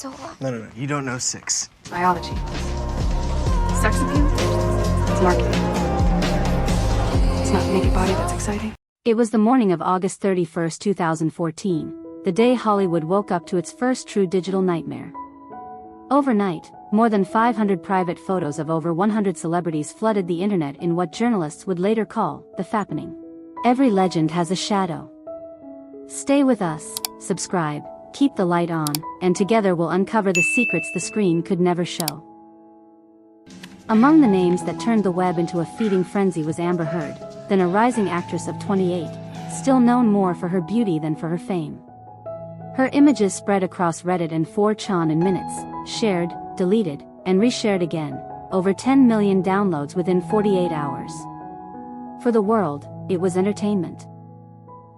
so long. No. You don't know 6. Biology. Sex appeal? It's marketing. It's not the naked body that's exciting. It was the morning of August 31st, 2014, the day Hollywood woke up to its first true digital nightmare. Overnight, more than 500 private photos of over 100 celebrities flooded the internet in what journalists would later call the fappening. Every legend has a shadow. Stay with us, subscribe, keep the light on, and together we'll uncover the secrets the screen could never show. Among the names that turned the web into a feeding frenzy was Amber Heard, then a rising actress of 28, still known more for her beauty than for her fame. Her images spread across Reddit and 4chan in minutes, shared, deleted, and reshared again, over 10 million downloads within 48 hours. For the world, it was entertainment.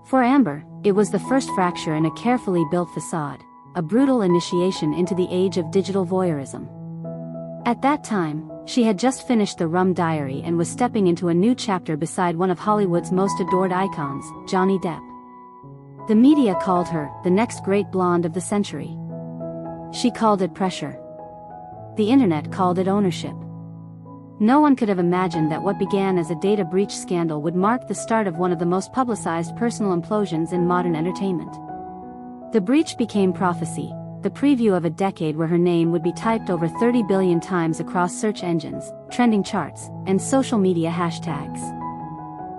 For Amber, it was the first fracture in a carefully built facade, a brutal initiation into the age of digital voyeurism. At that time, she had just finished The Rum Diary and was stepping into a new chapter beside one of Hollywood's most adored icons, Johnny Depp. The media called her the next great blonde of the century. She called it pressure. The internet called it ownership. No one could have imagined that what began as a data breach scandal would mark the start of one of the most publicized personal implosions in modern entertainment. The breach became prophecy, the preview of a decade where her name would be typed over 30 billion times across search engines, trending charts, and social media hashtags.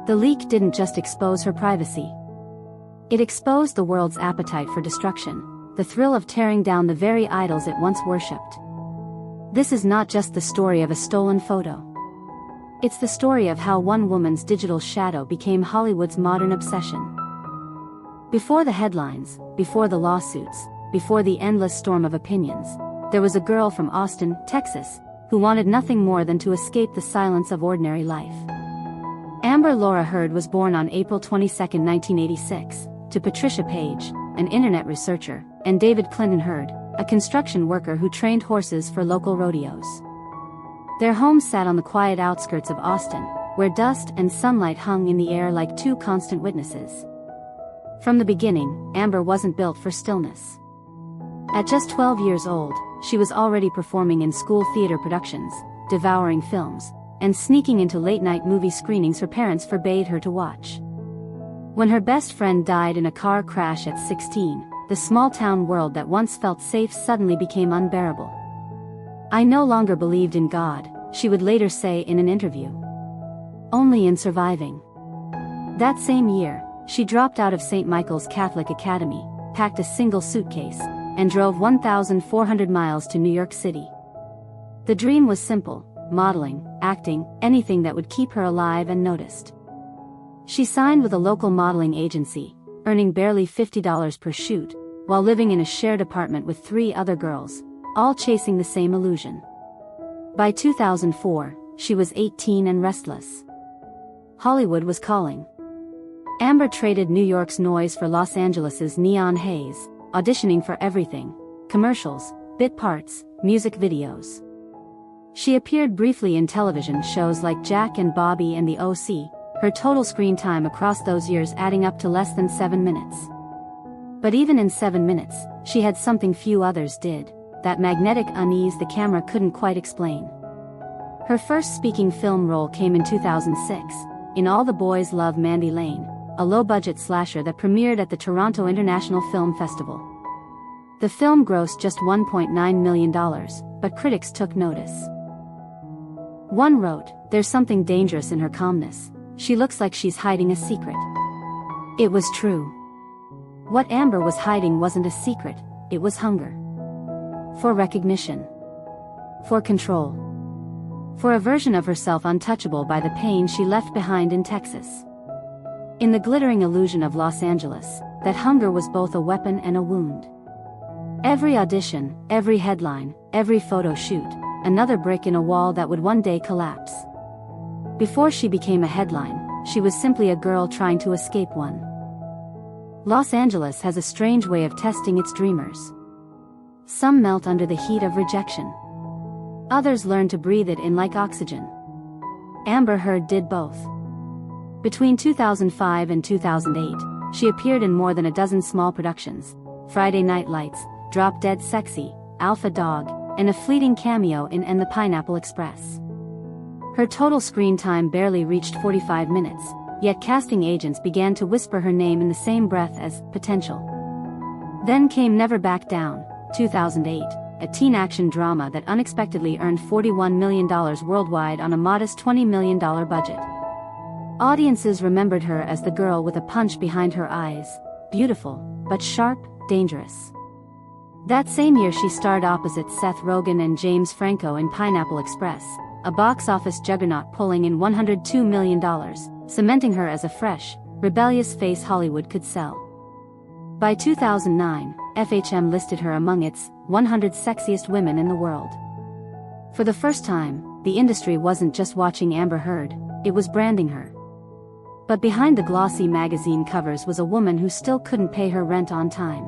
The leak didn't just expose her privacy. It exposed the world's appetite for destruction, the thrill of tearing down the very idols it once worshipped. This is not just the story of a stolen photo. It's the story of how one woman's digital shadow became Hollywood's modern obsession. Before the headlines, before the lawsuits, before the endless storm of opinions, there was a girl from Austin, Texas, who wanted nothing more than to escape the silence of ordinary life. Amber Laura Heard was born on April 22, 1986, to Patricia Page, an internet researcher, and David Clinton Heard, a construction worker who trained horses for local rodeos. Their home sat on the quiet outskirts of Austin, where dust and sunlight hung in the air like two constant witnesses. From the beginning, Amber wasn't built for stillness. At just 12 years old, she was already performing in school theater productions, devouring films, and sneaking into late-night movie screenings her parents forbade her to watch. When her best friend died in a car crash at 16, the small-town world that once felt safe suddenly became unbearable. "I no longer believed in God," she would later say in an interview. "Only in surviving." That same year, she dropped out of St. Michael's Catholic Academy, packed a single suitcase, and drove 1,400 miles to New York City. The dream was simple: modeling, acting, anything that would keep her alive and noticed. She signed with a local modeling agency, earning barely $50 per shoot, while living in a shared apartment with 3 other girls, all chasing the same illusion. By 2004, she was 18 and restless. Hollywood was calling. Amber traded New York's noise for Los Angeles's neon haze, auditioning for everything: commercials, bit parts, music videos. She appeared briefly in television shows like Jack and Bobby and The OC, her total screen time across those years adding up to less than 7 minutes. But even in 7 minutes, she had something few others did: that magnetic unease the camera couldn't quite explain. Her first speaking film role came in 2006, in All the Boys Love Mandy Lane, a low-budget slasher that premiered at the Toronto International Film Festival. The film grossed just $1.9 million, but critics took notice. One wrote, "There's something dangerous in her calmness. She looks like she's hiding a secret." It was true. What Amber was hiding wasn't a secret, it was hunger. For recognition. For control. For a version of herself untouchable by the pain she left behind in Texas. In the glittering illusion of Los Angeles, that hunger was both a weapon and a wound. Every audition, every headline, every photo shoot, another brick in a wall that would one day collapse. Before she became a headline, she was simply a girl trying to escape one. Los Angeles has a strange way of testing its dreamers. Some melt under the heat of rejection. Others learn to breathe it in like oxygen. Amber Heard did both. Between 2005 and 2008, she appeared in more than a dozen small productions: Friday Night Lights, Drop Dead Sexy, Alpha Dog, and a fleeting cameo in And the Pineapple Express. Her total screen time barely reached 45 minutes, yet casting agents began to whisper her name in the same breath as potential. Then came Never Back Down, 2008, a teen action drama that unexpectedly earned $41 million worldwide on a modest $20 million budget. Audiences remembered her as the girl with a punch behind her eyes, beautiful, but sharp, dangerous. That same year she starred opposite Seth Rogen and James Franco in Pineapple Express, a box office juggernaut pulling in $102 million, cementing her as a fresh, rebellious face Hollywood could sell. By 2009, FHM listed her among its 100 sexiest women in the world. For the first time, the industry wasn't just watching Amber Heard, it was branding her. But behind the glossy magazine covers was a woman who still couldn't pay her rent on time.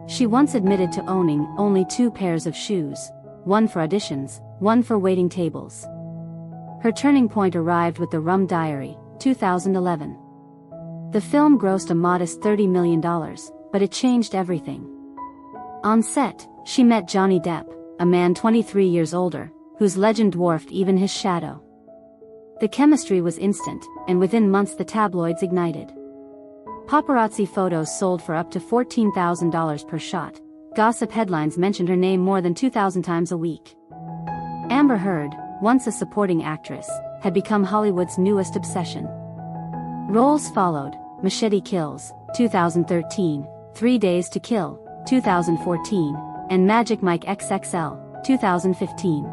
She once admitted to owning only 2 pairs of shoes, one for auditions, one for waiting tables. Her turning point arrived with The Rum Diary, 2011. The film grossed a modest $30 million, but it changed everything. On set, she met Johnny Depp, a man 23 years older, whose legend dwarfed even his shadow. The chemistry was instant, and within months the tabloids ignited. Paparazzi photos sold for up to $14,000 per shot. Gossip headlines mentioned her name more than 2,000 times a week. Amber Heard, once a supporting actress, had become Hollywood's newest obsession. Roles followed: Machete Kills, 2013, 3 Days to Kill, 2014, and Magic Mike XXL, 2015.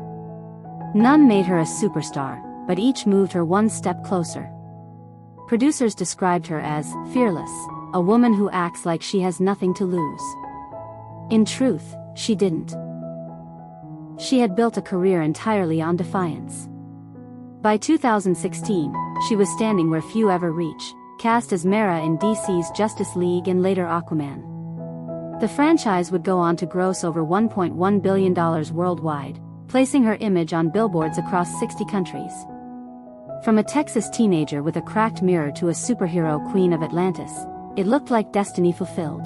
None made her a superstar, but each moved her one step closer. Producers described her as fearless, a woman who acts like she has nothing to lose. In truth, she didn't. She had built a career entirely on defiance. By 2016, she was standing where few ever reach, cast as Mera in DC's Justice League and later Aquaman. The franchise would go on to gross over $1.1 billion worldwide, placing her image on billboards across 60 countries. From a Texas teenager with a cracked mirror to a superhero queen of Atlantis, it looked like destiny fulfilled.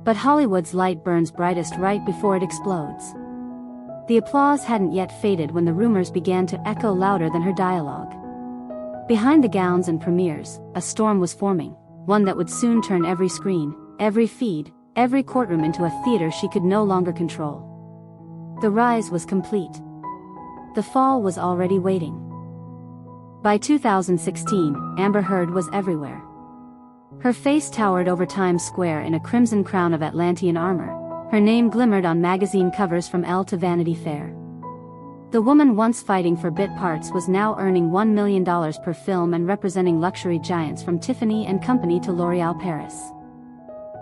But Hollywood's light burns brightest right before it explodes. The applause hadn't yet faded when the rumors began to echo louder than her dialogue. Behind the gowns and premieres, a storm was forming, one that would soon turn every screen, every feed, every courtroom into a theater she could no longer control. The rise was complete. The fall was already waiting. By 2016, Amber Heard was everywhere. Her face towered over Times Square in a crimson crown of Atlantean armor. Her name glimmered on magazine covers from Elle to Vanity Fair. The woman once fighting for bit parts was now earning $1 million per film and representing luxury giants from Tiffany & Company to L'Oréal Paris.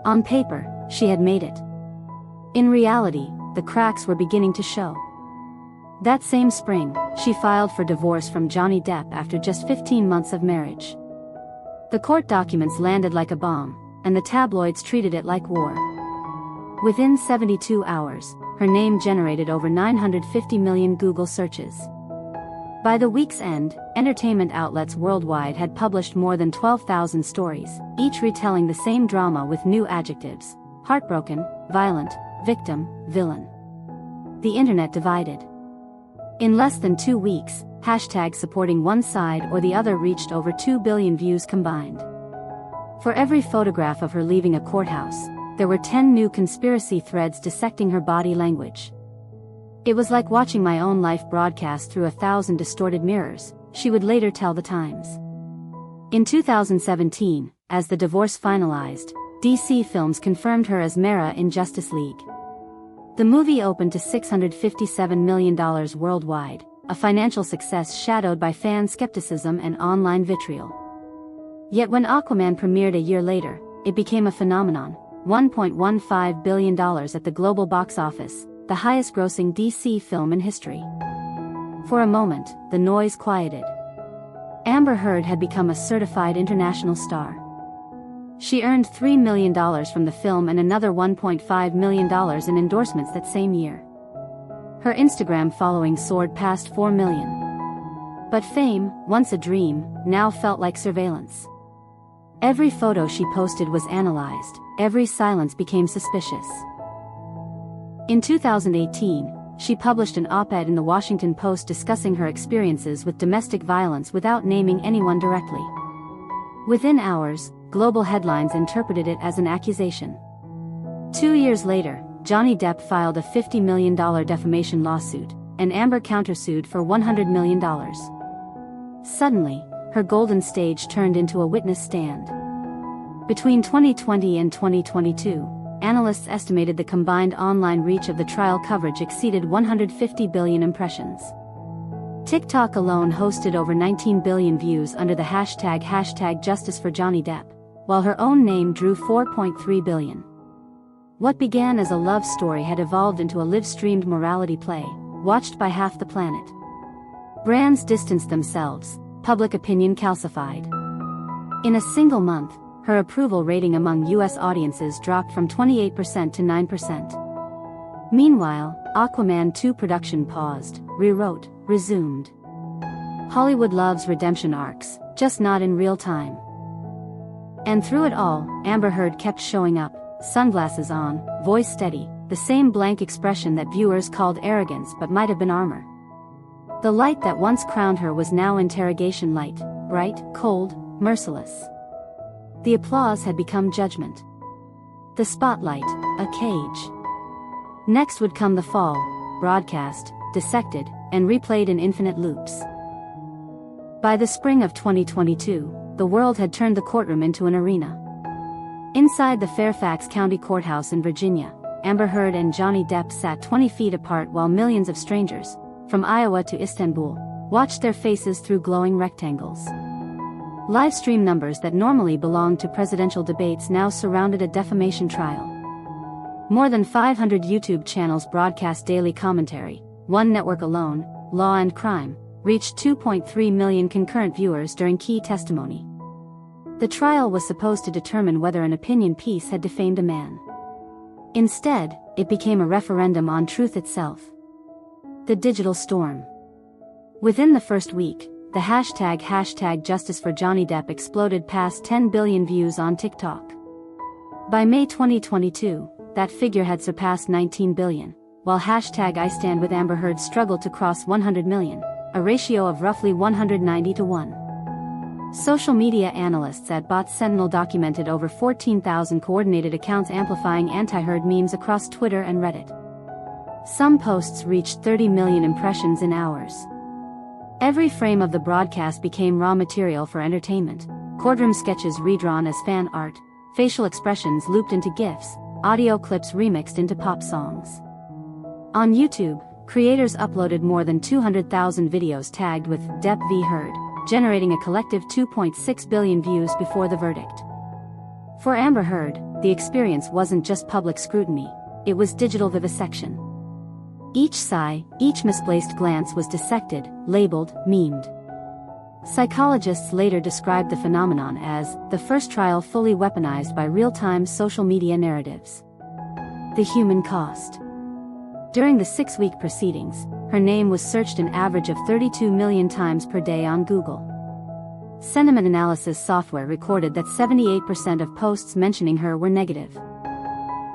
On paper, she had made it. In reality, the cracks were beginning to show. That same spring, she filed for divorce from Johnny Depp after just 15 months of marriage. The court documents landed like a bomb, and the tabloids treated it like war. Within 72 hours, her name generated over 950 million Google searches. By the week's end, entertainment outlets worldwide had published more than 12,000 stories, each retelling the same drama with new adjectives: heartbroken, violent, victim, villain. The internet divided. In less than 2 weeks, hashtags supporting one side or the other reached over 2 billion views combined. For every photograph of her leaving a courthouse, there were 10 new conspiracy threads dissecting her body language. It was like watching my own life broadcast through 1,000 distorted mirrors, she would later tell The Times. In 2017, as the divorce finalized, DC Films confirmed her as Mera in Justice League. The movie opened to $657 million worldwide, a financial success shadowed by fan skepticism and online vitriol. Yet when Aquaman premiered a year later, it became a phenomenon, $1.15 billion at the global box office, the highest-grossing DC film in history. For a moment, the noise quieted. Amber Heard had become a certified international star. She earned $3 million from the film and another $1.5 million in endorsements that same year. Her Instagram following soared past 4 million. But fame, once a dream, now felt like surveillance. Every photo she posted was analyzed, every silence became suspicious. In 2018, she published an op-ed in the Washington Post discussing her experiences with domestic violence without naming anyone directly. Within hours, global headlines interpreted it as an accusation. 2 years later, Johnny Depp filed a $50 million defamation lawsuit, and Amber countersued for $100 million. Suddenly, her golden stage turned into a witness stand. Between 2020 and 2022, analysts estimated the combined online reach of the trial coverage exceeded 150 billion impressions. TikTok alone hosted over 19 billion views under the hashtag #JusticeForJohnnyDepp, while her own name drew 4.3 billion. What began as a love story had evolved into a live-streamed morality play, watched by half the planet. Brands distanced themselves, public opinion calcified. In a single month, her approval rating among U.S. audiences dropped from 28% to 9%. Meanwhile, Aquaman 2 production paused, rewrote, resumed. Hollywood loves redemption arcs, just not in real time. And through it all, Amber Heard kept showing up, sunglasses on, voice steady, the same blank expression that viewers called arrogance but might have been armor. The light that once crowned her was now interrogation light, bright, cold, merciless. The applause had become judgment. The spotlight, a cage. Next would come the fall, broadcast, dissected, and replayed in infinite loops. By the spring of 2022, the world had turned the courtroom into an arena. Inside the Fairfax County Courthouse in Virginia, Amber Heard and Johnny Depp sat 20 feet apart while millions of strangers, from Iowa to Istanbul, watched their faces through glowing rectangles. Livestream numbers that normally belonged to presidential debates now surrounded a defamation trial. More than 500 YouTube channels broadcast daily commentary. One network alone, Law and Crime, reached 2.3 million concurrent viewers during key testimony. The trial was supposed to determine whether an opinion piece had defamed a man. Instead, it became a referendum on truth itself. The digital storm. Within the first week, the hashtag #JusticeForJohnnyDepp exploded past 10 billion views on TikTok. By May 2022, that figure had surpassed 19 billion, while #IStandWithAmberHeard struggled to cross 100 million, a ratio of roughly 190 to 1. Social media analysts at Bot Sentinel documented over 14,000 coordinated accounts amplifying anti-Heard memes across Twitter and Reddit. Some posts reached 30 million impressions in hours. Every frame of the broadcast became raw material for entertainment, courtroom sketches redrawn as fan art, facial expressions looped into GIFs, audio clips remixed into pop songs. On YouTube, creators uploaded more than 200,000 videos tagged with Depp v. Heard, generating a collective 2.6 billion views before the verdict. For Amber Heard, the experience wasn't just public scrutiny, it was digital vivisection. Each sigh, each misplaced glance was dissected, labeled, memed. Psychologists later described the phenomenon as the first trial fully weaponized by real-time social media narratives. The human cost. During the 6-week proceedings, her name was searched an average of 32 million times per day on Google. Sentiment analysis software recorded that 78% of posts mentioning her were negative.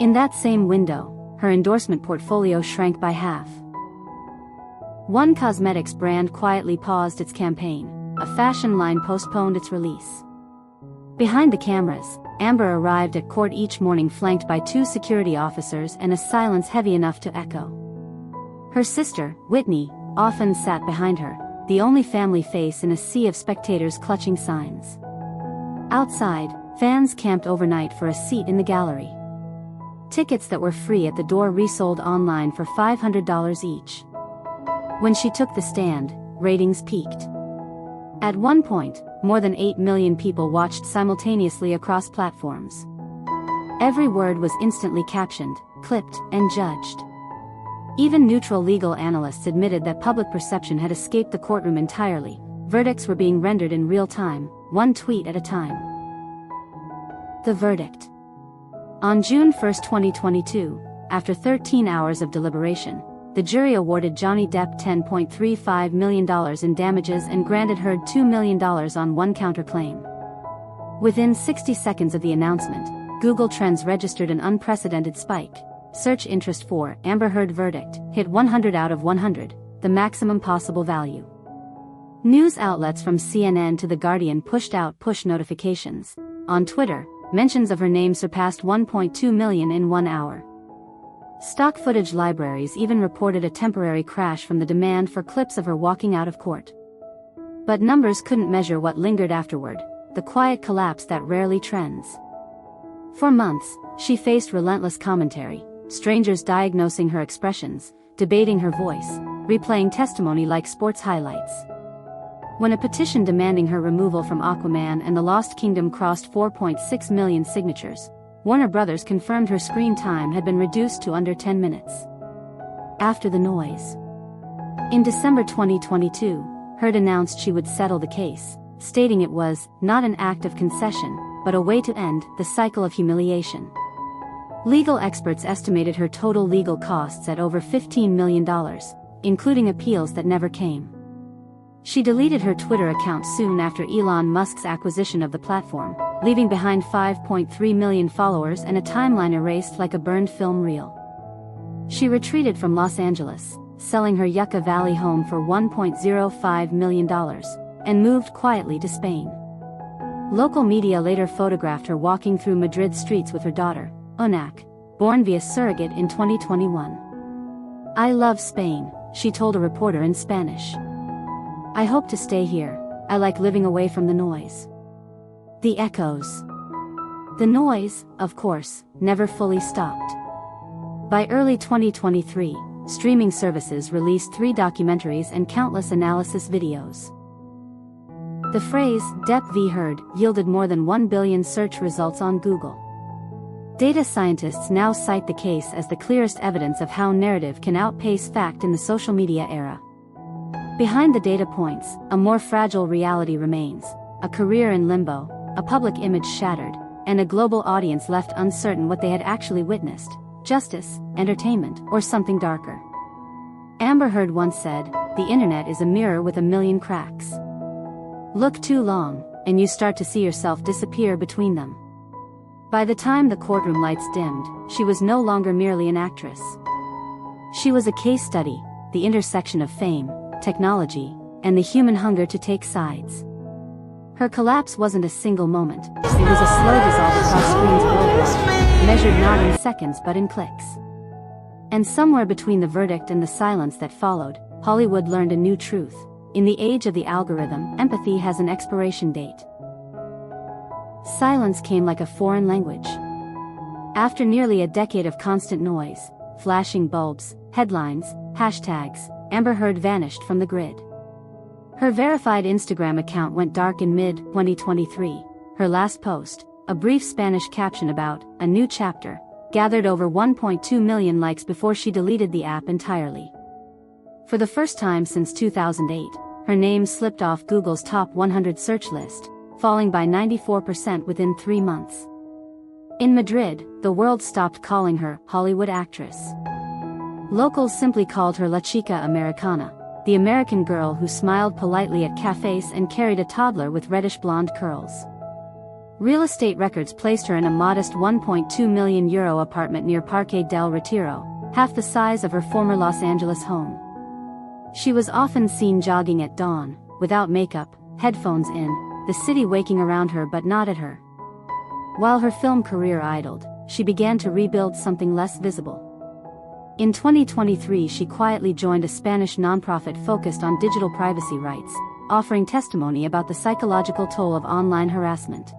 In that same window, her endorsement portfolio shrank by half. One cosmetics brand quietly paused its campaign, a fashion line postponed its release. Behind the cameras, Amber arrived at court each morning flanked by 2 security officers and a silence heavy enough to echo. Her sister, Whitney, often sat behind her, the only family face in a sea of spectators clutching signs. Outside, fans camped overnight for a seat in the gallery. Tickets that were free at the door resold online for $500 each. When she took the stand, ratings peaked. At one point, more than 8 million people watched simultaneously across platforms. Every word was instantly captioned, clipped, and judged. Even neutral legal analysts admitted that public perception had escaped the courtroom entirely. Verdicts were being rendered in real time, one tweet at a time. The verdict. On June 1, 2022, after 13 hours of deliberation, the jury awarded Johnny Depp $10.35 million in damages and granted Heard $2 million on one counterclaim. Within 60 seconds of the announcement, Google Trends registered an unprecedented spike, search interest for Amber Heard verdict hit 100 out of 100, the maximum possible value. News outlets from CNN to The Guardian pushed out push notifications. On Twitter, mentions of her name surpassed 1.2 million in 1 hour. Stock footage libraries even reported a temporary crash from the demand for clips of her walking out of court. But numbers couldn't measure what lingered afterward, the quiet collapse that rarely trends. For months, she faced relentless commentary, strangers diagnosing her expressions, debating her voice, replaying testimony like sports highlights. When a petition demanding her removal from Aquaman and the Lost Kingdom crossed 4.6 million signatures, Warner Brothers confirmed her screen time had been reduced to under 10 minutes. After the noise. In December 2022, Heard announced she would settle the case, stating it was not an act of concession, but a way to end the cycle of humiliation. Legal experts estimated her total legal costs at over $15 million, including appeals that never came. She deleted her Twitter account soon after Elon Musk's acquisition of the platform, leaving behind 5.3 million followers and a timeline erased like a burned film reel. She retreated from Los Angeles, selling her Yucca Valley home for $1.05 million, and moved quietly to Spain. Local media later photographed her walking through Madrid streets with her daughter, Onak, born via surrogate in 2021. "I love Spain," she told a reporter in Spanish. "I hope to stay here. I like living away from the noise." The echoes. The noise, of course, never fully stopped. By early 2023, streaming services released 3 documentaries and countless analysis videos. The phrase, Depp v. Heard, yielded more than 1 billion search results on Google. Data scientists now cite the case as the clearest evidence of how narrative can outpace fact in the social media era. Behind the data points, a more fragile reality remains: a career in limbo, a public image shattered, and a global audience left uncertain what they had actually witnessed: justice, entertainment, or something darker. Amber Heard once said, "The internet is a mirror with a million cracks. Look too long, and you start to see yourself disappear between them." By the time the courtroom lights dimmed, she was no longer merely an actress. She was a case study, the intersection of fame, technology, and the human hunger to take sides. Her collapse wasn't a single moment, it was a slow dissolve across screens worldwide, measured not in seconds but in clicks. And somewhere between the verdict and the silence that followed, Hollywood learned a new truth: in the age of the algorithm, empathy has an expiration date. Silence came like a foreign language. After nearly a decade of constant noise, flashing bulbs, headlines, hashtags, Amber Heard vanished from the grid. Her verified Instagram account went dark in mid-2023. Her last post, a brief Spanish caption about a new chapter, gathered over 1.2 million likes before she deleted the app entirely. For the first time since 2008, her name slipped off Google's top 100 search list, falling by 94% within 3 months. In Madrid, the world stopped calling her Hollywood actress. Locals simply called her La Chica Americana, the American girl who smiled politely at cafes and carried a toddler with reddish blonde curls. Real estate records placed her in a modest €1.2 million apartment near Parque del Retiro, half the size of her former Los Angeles home. She was often seen jogging at dawn, without makeup, headphones in, the city waking around her but not at her. While her film career idled, she began to rebuild something less visible. In 2023, she quietly joined a Spanish nonprofit focused on digital privacy rights, offering testimony about the psychological toll of online harassment.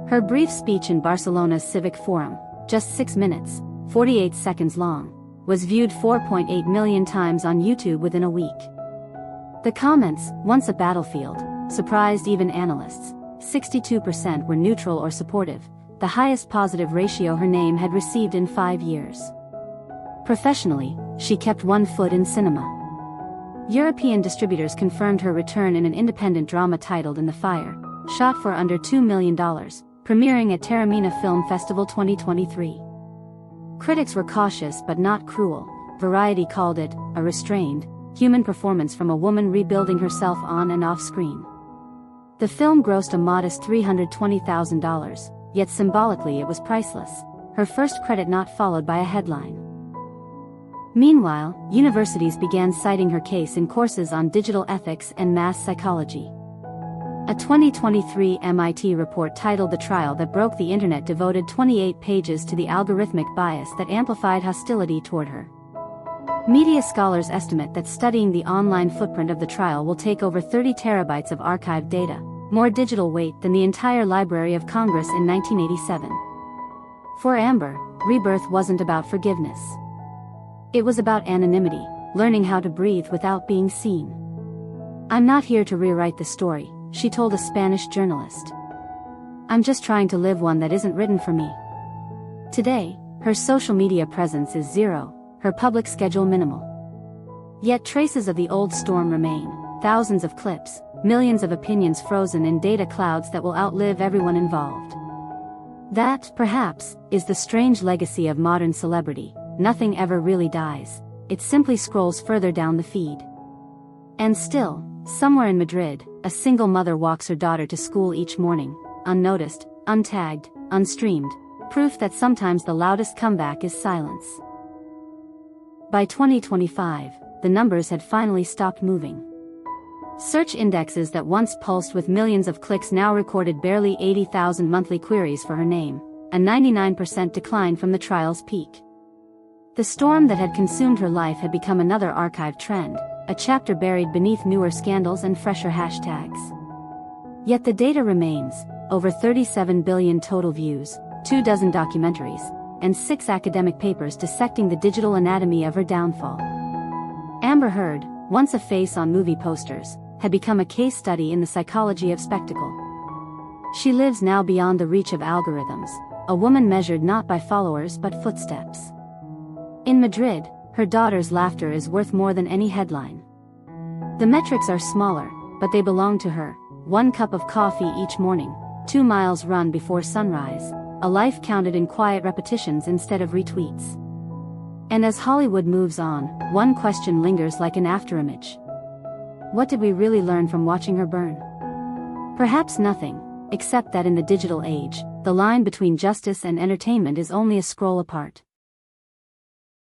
Her brief speech in Barcelona's Civic Forum, just 6 minutes, 48 seconds long, was viewed 4.8 million times on YouTube within a week. The comments, once a battlefield, surprised even analysts. 62% were neutral or supportive, the highest positive ratio her name had received in 5 years. Professionally, she kept one foot in cinema. European distributors confirmed her return in an independent drama titled In the Fire, shot for under $2 million, premiering at Taormina Film Festival 2023. Critics were cautious but not cruel. Variety called it a restrained, human performance from a woman rebuilding herself on and off screen. The film grossed a modest $320,000, yet symbolically it was priceless. her first credit not followed by a headline. Meanwhile, universities began citing her case in courses on digital ethics and mass psychology. A 2023 MIT report titled "The Trial That Broke the Internet" devoted 28 pages to the algorithmic bias that amplified hostility toward her. Media scholars estimate that studying the online footprint of the trial will take over 30 terabytes of archived data, more digital weight than the entire Library of Congress in 1987. For Amber, rebirth wasn't about forgiveness. It was about anonymity, learning how to breathe without being seen. "I'm not here to rewrite the story," she told a Spanish journalist. "I'm just trying to live one that isn't written for me." Today, her social media presence is zero, her public schedule minimal. Yet traces of the old storm remain, thousands of clips, millions of opinions frozen in data clouds that will outlive everyone involved. That, perhaps, is the strange legacy of modern celebrity. Nothing ever really dies, it simply scrolls further down the feed. And still, somewhere in Madrid, a single mother walks her daughter to school each morning, unnoticed, untagged, unstreamed, proof that sometimes the loudest comeback is silence. By 2025, the numbers had finally stopped moving. Search indexes that once pulsed with millions of clicks now recorded barely 80,000 monthly queries for her name, a 99% decline from the trial's peak. The storm that had consumed her life had become another archived trend, a chapter buried beneath newer scandals and fresher hashtags. Yet the data remains: over 37 billion total views, 24 documentaries, and 6 academic papers dissecting the digital anatomy of her downfall. Amber Heard, once a face on movie posters, had become a case study in the psychology of spectacle. She lives now beyond the reach of algorithms, a woman measured not by followers but footsteps. In Madrid, her daughter's laughter is worth more than any headline. The metrics are smaller, but they belong to her: 1 cup of coffee each morning, 2 miles run before sunrise, a life counted in quiet repetitions instead of retweets. And as Hollywood moves on, one question lingers like an afterimage. What did we really learn from watching her burn? Perhaps nothing, except that in the digital age, the line between justice and entertainment is only a scroll apart.